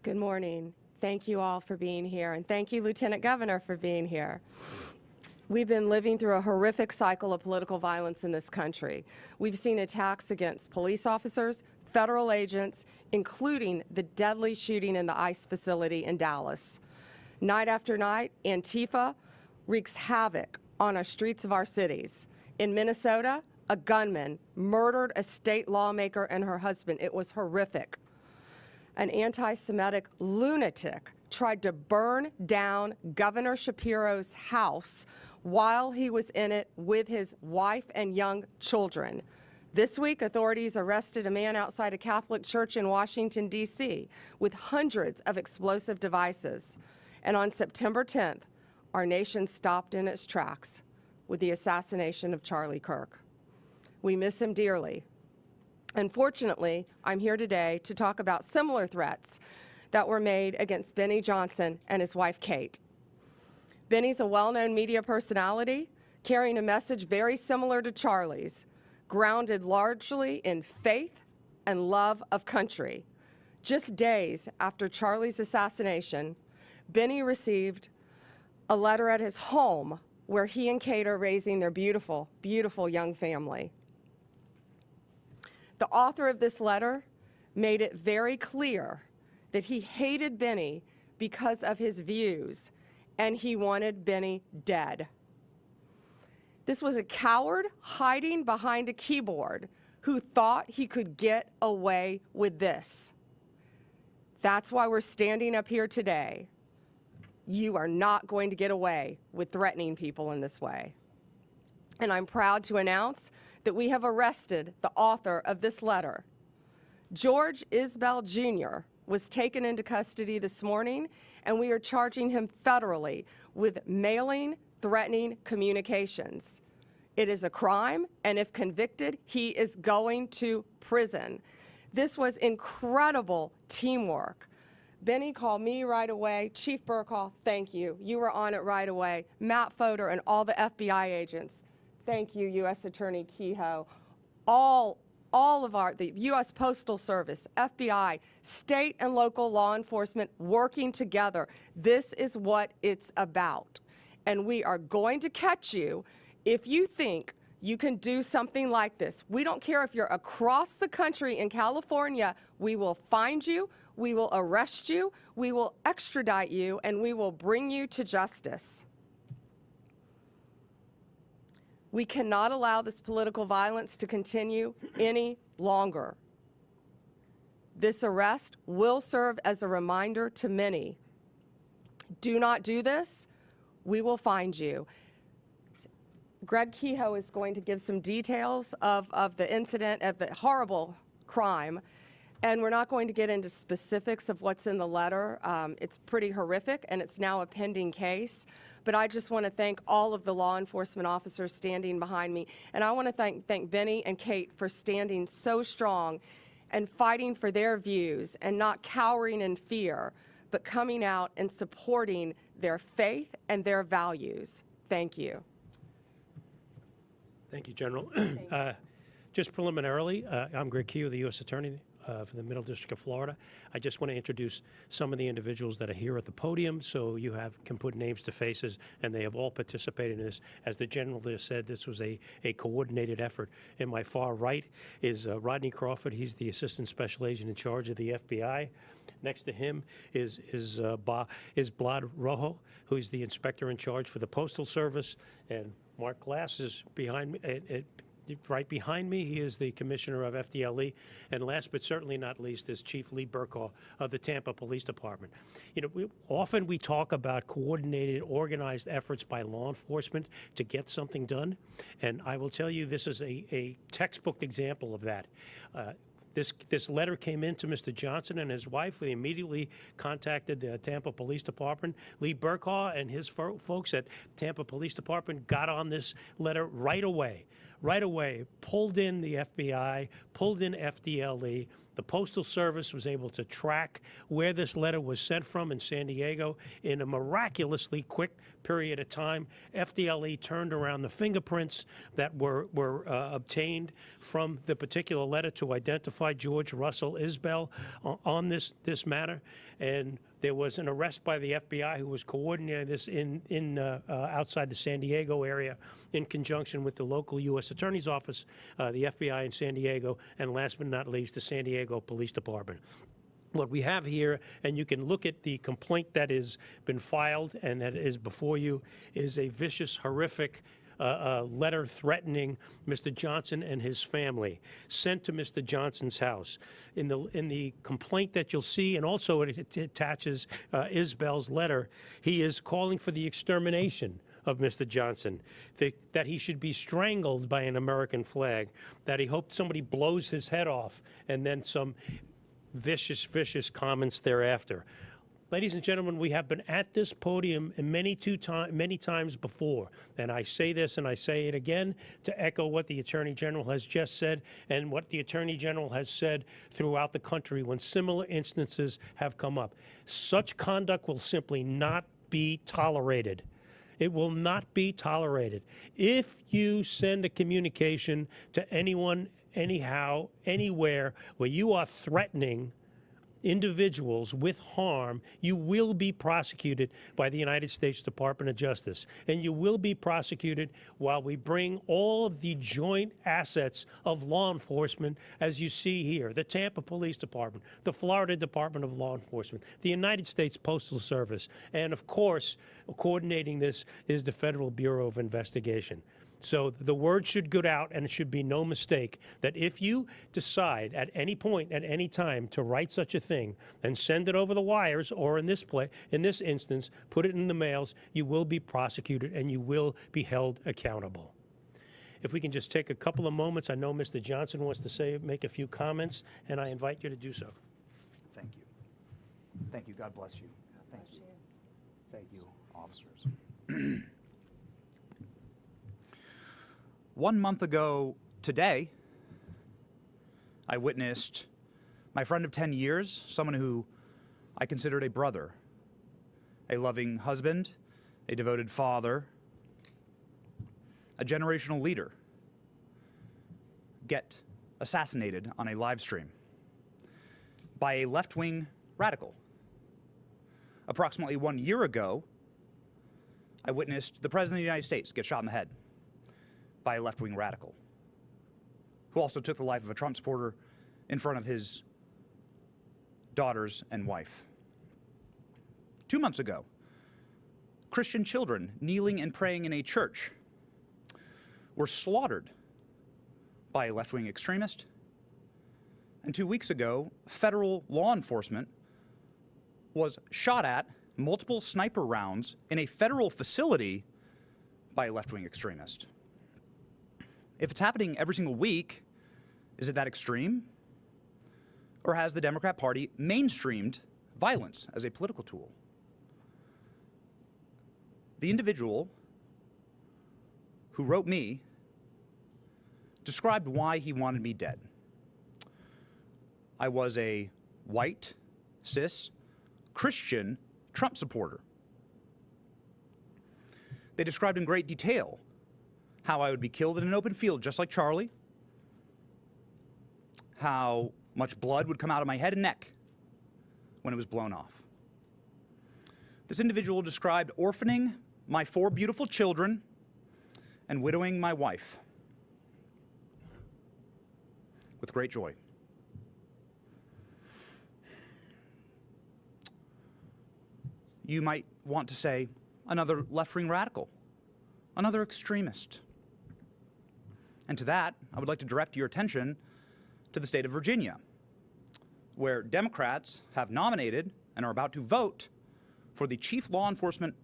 Good morning. Thank you all for being here, and thank you, Lieutenant Governor, for being here. We've been living through a horrific cycle of political violence in this country. We've seen attacks against police officers, federal agents, including the deadly shooting in the ICE facility in Dallas. Night after night, Antifa wreaks havoc on our streets of our cities. In Minnesota, a gunman murdered a state lawmaker and her husband. It was horrific. An anti-Semitic lunatic tried to burn down Governor Shapiro's house while he was in it with his wife and young children. This week, authorities arrested a man outside a Catholic church in Washington, D.C., with hundreds of explosive devices. And on September 10th, our nation stopped in its tracks with the assassination of Charlie Kirk. We miss him dearly. Unfortunately, I'm here today to talk about similar threats that were made against Benny Johnson and his wife, Kate. Benny's a well-known media personality, carrying a message very similar to Charlie's, grounded largely in faith and love of country. Just days after Charlie's assassination, Benny received a letter at his home where he and Kate are raising their beautiful, beautiful young family. The author of this letter made it very clear that he hated Benny because of his views, and he wanted Benny dead. This was a coward hiding behind a keyboard who thought he could get away with this. That's why we're standing up here today. You are not going to get away with threatening people in this way. And I'm proud to announce that we have arrested the author of this letter. George Isbell Jr. was taken into custody this morning, and we are charging him federally with mailing threatening communications. It is a crime, and if convicted, he is going to prison. This was incredible teamwork. Benny called me right away. Chief Burkall, thank you. You were on it right away. Matt Fodor and all the FBI agents. Thank you, U.S. Attorney Kehoe. All of the U.S. Postal Service, FBI, state and local law enforcement working together. This is what it's about. And we are going to catch you if you think you can do something like this. We don't care if you're across the country in California. We will find you, we will arrest you, we will extradite you, and we will bring you to justice. We cannot allow this political violence to continue any longer. This arrest will serve as a reminder to many. Do not do this, we will find you. Greg Kehoe is going to give some details of the incident, of the horrible crime, and we're not going to get into specifics of what's in the letter. It's pretty horrific, and it's now a pending case. But I just want to thank all of the law enforcement officers standing behind me. And I want to thank Benny and Kate for standing so strong and fighting for their views and not cowering in fear, but coming out and supporting their faith and their values. Thank you. Thank you, General. Just preliminarily, I'm Greg Kehoe, the U.S. Attorney for the Middle District of Florida. I just want to introduce some of the individuals that are here at the podium so you can put names to faces, and they have all participated in this. As the General just said, this was a coordinated effort. In my far right is Rodney Crawford. He's the Assistant Special Agent in charge of the FBI. Next to him is Blad Rojo, who is the Inspector in charge for the Postal Service, and Mark Glass is behind me. Right behind me, he is the Commissioner of FDLE, and last but certainly not least is Chief Lee Burkall of the Tampa Police Department. You know, often we talk about coordinated, organized efforts by law enforcement to get something done, and I will tell you this is a textbook example of that. This letter came in to Mr. Johnson and his wife. We immediately contacted the Tampa Police Department. Lee Burkall and his folks at Tampa Police Department got on this letter right away. right away pulled in the FBI, pulled in FDLE. The Postal Service was able to track where this letter was sent from in San Diego in a miraculously quick period of time. FDLE turned around the fingerprints that were obtained from the particular letter to identify George Russell Isbell on this matter. And there was an arrest by the FBI who was coordinating this outside the San Diego area in conjunction with the local U.S. Attorney's Office, the FBI in San Diego, and last but not least, the San Diego Police Department. What we have here, and you can look at the complaint that has been filed and that is before you, is a vicious, horrific letter threatening Mr. Johnson and his family, sent to Mr. Johnson's house. In the complaint that you'll see, and also it attaches Isbell's letter, he is calling for the extermination of Mr. Johnson, that he should be strangled by an American flag, that he hoped somebody blows his head off, and then some vicious, vicious comments thereafter. Ladies and gentlemen, we have been at this podium many times before, and I say this and I say it again to echo what the Attorney General has just said and what the Attorney General has said throughout the country when similar instances have come up. Such conduct will simply not be tolerated. It will not be tolerated. If you send a communication to anyone, anyhow, anywhere, where you are threatening individuals with harm, you will be prosecuted by the United States Department of Justice. And you will be prosecuted while we bring all of the joint assets of law enforcement, as you see here, the Tampa Police Department, the Florida Department of Law Enforcement, the United States Postal Service, and of course, coordinating this is the Federal Bureau of Investigation. So the word should go out, and it should be no mistake that if you decide at any point, at any time, to write such a thing and send it over the wires, or in this instance, put it in the mails, you will be prosecuted and you will be held accountable. If we can just take a couple of moments, I know Mr. Johnson wants to make a few comments, and I invite you to do so. Thank you. Thank you. God bless you. Thank you. Thank you, officers. 1 month ago today, I witnessed my friend of 10 years, someone who I considered a brother, a loving husband, a devoted father, a generational leader, get assassinated on a live stream by a left-wing radical. Approximately 1 year ago, I witnessed the President of the United States get shot in the head by a left-wing radical, who also took the life of a Trump supporter in front of his daughters and wife. 2 months ago, Christian children kneeling and praying in a church were slaughtered by a left-wing extremist. And 2 weeks ago, federal law enforcement was shot at multiple sniper rounds in a federal facility by a left-wing extremist. If it's happening every single week, is it that extreme? Or has the Democrat Party mainstreamed violence as a political tool? The individual who wrote me described why he wanted me dead. I was a white, cis, Christian Trump supporter. They described in great detail how I would be killed in an open field just like Charlie, how much blood would come out of my head and neck when it was blown off. This individual described orphaning my 4 beautiful children and widowing my wife with great joy. You might want to say, another left-wing radical, another extremist. And to that, I would like to direct your attention to the state of Virginia, where Democrats have nominated and are about to vote for the chief law enforcement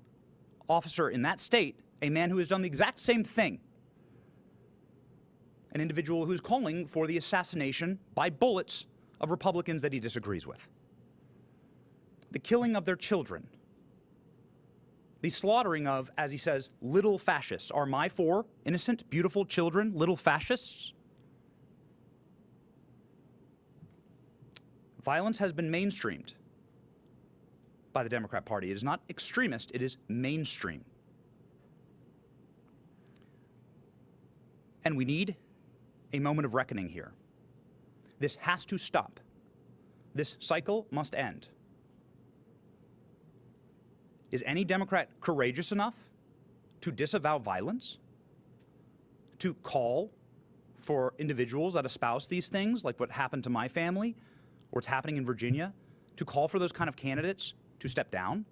officer in that state, a man who has done the exact same thing, an individual who's calling for the assassination by bullets of Republicans that he disagrees with. The killing of their children the slaughtering of, as he says, little fascists. Are my 4 innocent, beautiful children little fascists? Violence has been mainstreamed by the Democrat Party. It is not extremist, it is mainstream. And we need a moment of reckoning here. This has to stop. This cycle must end. Is any Democrat courageous enough to disavow violence? To call for individuals that espouse these things, like what happened to my family, or what's happening in Virginia, to call for those kind of candidates to step down?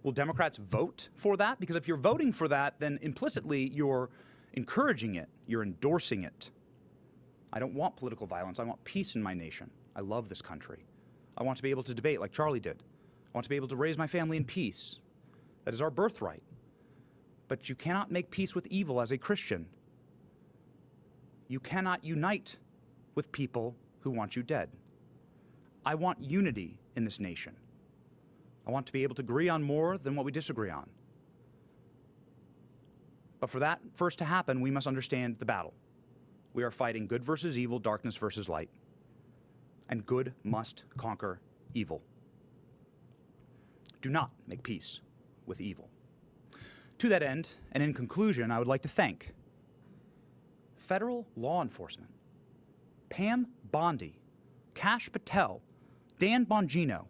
Will Democrats vote for that? Because if you're voting for that, then implicitly you're encouraging it, you're endorsing it. I don't want political violence. I want peace in my nation. I love this country. I want to be able to debate like Charlie did. I want to be able to raise my family in peace. That is our birthright. But you cannot make peace with evil as a Christian. You cannot unite with people who want you dead. I want unity in this nation. I want to be able to agree on more than what we disagree on. But for that first to happen, we must understand the battle. We are fighting good versus evil, darkness versus light. And good must conquer evil. Do not make peace with evil. To that end, and in conclusion, I would like to thank federal law enforcement, Pam Bondi, Kash Patel, Dan Bongino,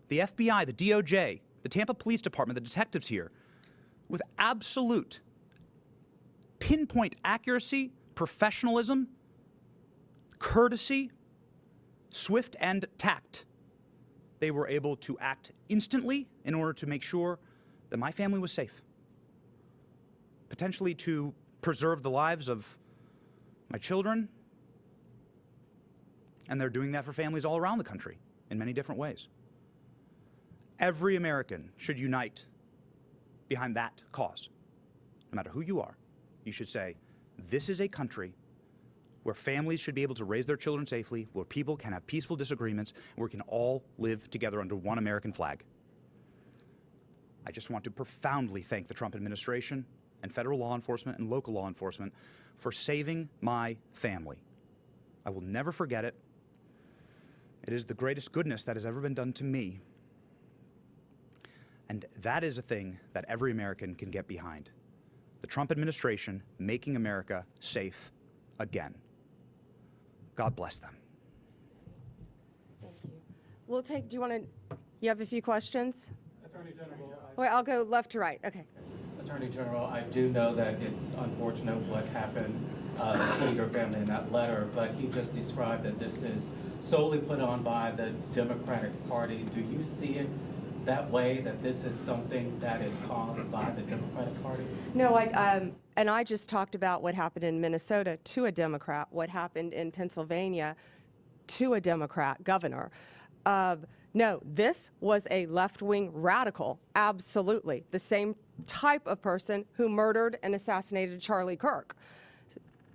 the FBI, the DOJ, the Tampa Police Department, the detectives here, with absolute pinpoint accuracy, professionalism, courtesy, swift and tact. They were able to act instantly in order to make sure that my family was safe, potentially to preserve the lives of my children, and they're doing that for families all around the country in many different ways. Every American should unite behind that cause. No matter who you are, you should say, this is a country where families should be able to raise their children safely, where people can have peaceful disagreements, and where we can all live together under one American flag. I just want to profoundly thank the Trump administration and federal law enforcement and local law enforcement for saving my family. I will never forget it. It is the greatest goodness that has ever been done to me. And that is a thing that every American can get behind. The Trump administration making America safe again. God bless them. Thank you. We'll take, do you want to, you have a few questions? Attorney General, Wait, I'll go left to right. Okay. Attorney General, I do know that it's unfortunate what happened to your family in that letter, but he just described that this is solely put on by the Democratic Party. Do you see it that way, that this is something that is caused by the Democratic Party? No, and I just talked about what happened in Minnesota to a Democrat, what happened in Pennsylvania to a Democrat governor. No, this was a left-wing radical, absolutely. The same type of person who murdered and assassinated Charlie Kirk.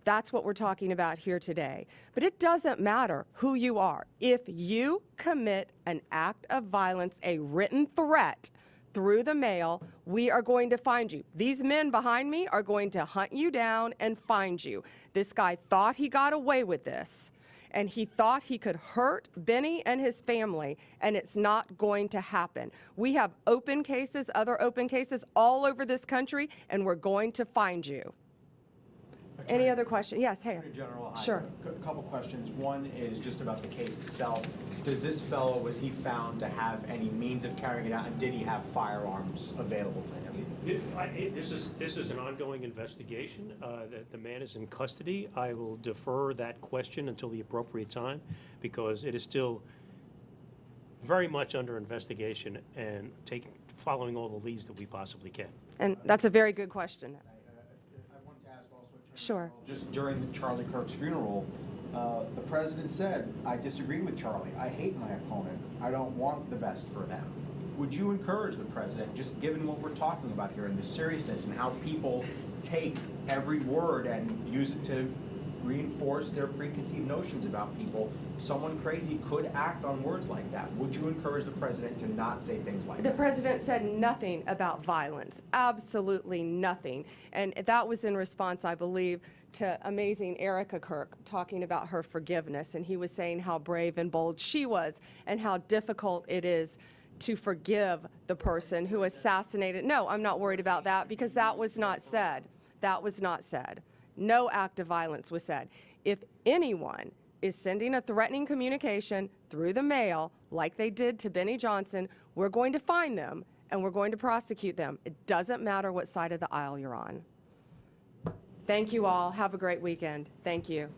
That's what we're talking about here today. But it doesn't matter who you are. If you commit an act of violence, a written threat through the mail, we are going to find you. These men behind me are going to hunt you down and find you. This guy thought he got away with this, and he thought he could hurt Benny and his family, and it's not going to happen. We have open cases, other open cases all over this country, and we're going to find you. Any other question? Yes, hey. Attorney General, I Sure. have a couple questions. One is just about the case itself. Does this fellow, was he found to have any means of carrying it out, and did he have firearms available to him? This is an ongoing investigation. The man is in custody. I will defer that question until the appropriate time, because it is still very much under investigation and following all the leads that we possibly can. And that's a very good question. I wanted to ask also, Attorney Sure. General, just during Charlie Kirk's funeral, the president said, I disagree with Charlie. I hate my opponent. I don't want the best for them. Would you encourage the president, just given what we're talking about here and the seriousness and how people take every word and use it to reinforce their preconceived notions about people. Someone crazy could act on words like that. Would you encourage the president to not say things like The that? president said nothing about violence, absolutely nothing. And that was in response, I believe, to amazing Erica Kirk talking about her forgiveness. And he was saying how brave and bold she was and how difficult it is to forgive the person who assassinated. No, I'm not worried about that because that was not said. That was not said. No act of violence was said. If anyone is sending a threatening communication through the mail, like they did to Benny Johnson, we're going to find them and we're going to prosecute them. It doesn't matter what side of the aisle you're on. Thank you all. Have a great weekend. Thank you.